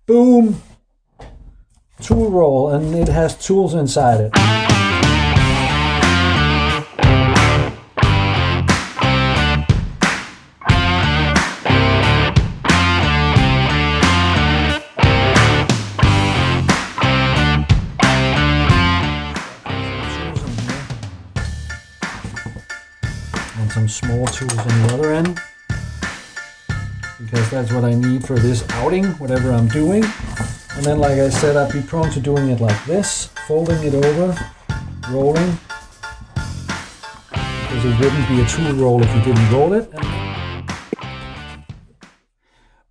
boom, tool roll, and it has tools inside it. And some small tools on the other end, because that's what I need for this outing, whatever I'm doing. And then, like I said, I'd be prone to doing it like this, folding it over, rolling, because it wouldn't be a tool roll if you didn't roll it. And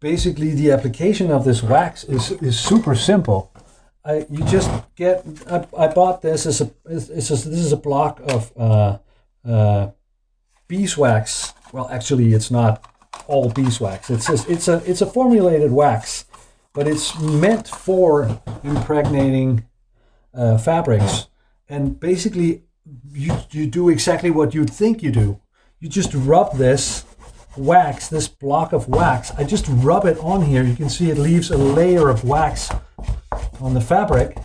basically, the application of this wax is super simple. You just get. I bought this as this is a block of beeswax. Well, actually, it's not all beeswax. It's a formulated wax, but it's meant for impregnating fabrics. And basically, you do exactly what you'd think you do. You just rub this wax, this block of wax. I just rub it on here. You can see it leaves a layer of wax on the fabric.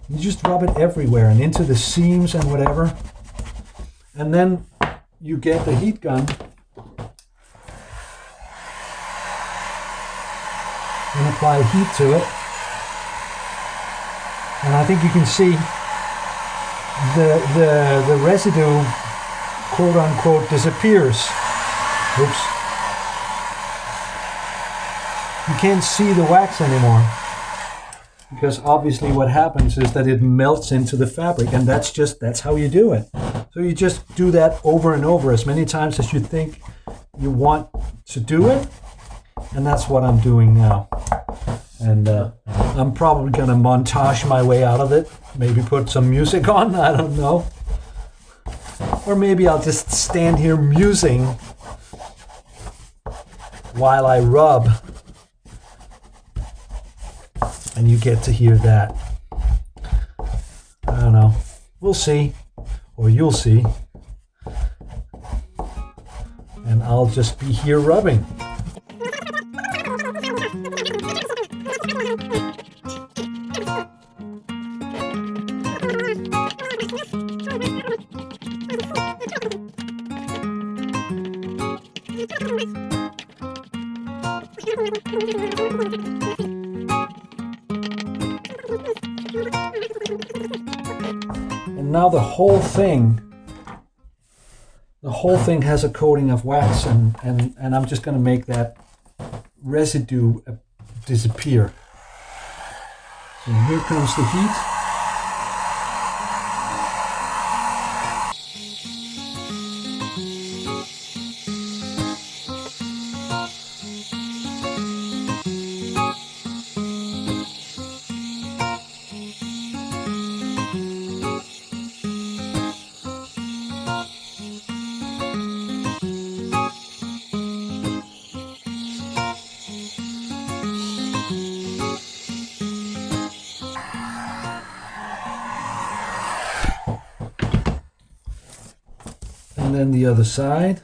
You just rub it everywhere and into the seams and whatever. And then you get the heat gun and apply heat to it. And I think you can see the residue, quote unquote, disappears. Oops. You can't see the wax anymore, because obviously what happens is that it melts into the fabric, and that's how you do it. So you just do that over and over as many times as you think you want to do it. And that's what I'm doing now. And I'm probably going to montage my way out of it. Maybe put some music on, I don't know. Or maybe I'll just stand here musing while I rub. And you get to hear that. I don't know. We'll see. Or you'll see. And I'll just be here rubbing. And now the whole thing has a coating of wax, and I'm just going to make that residue disappear. So here comes the heat. And then the other side.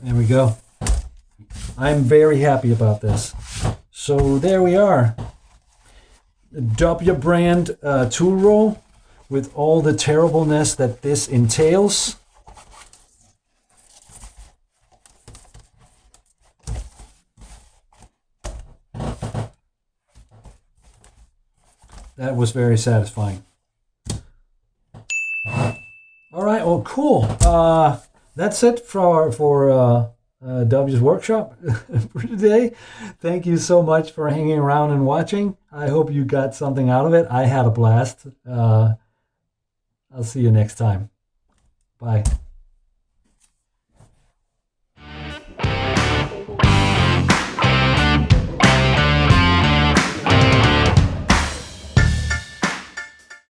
There we go. I'm very happy about this. So there we are. W brand tool roll with all the terribleness that this entails. That was very satisfying. All right, well, cool. That's it for W's Workshop for today. Thank you so much for hanging around and watching. I hope you got something out of it. I had a blast. I'll see you next time. Bye.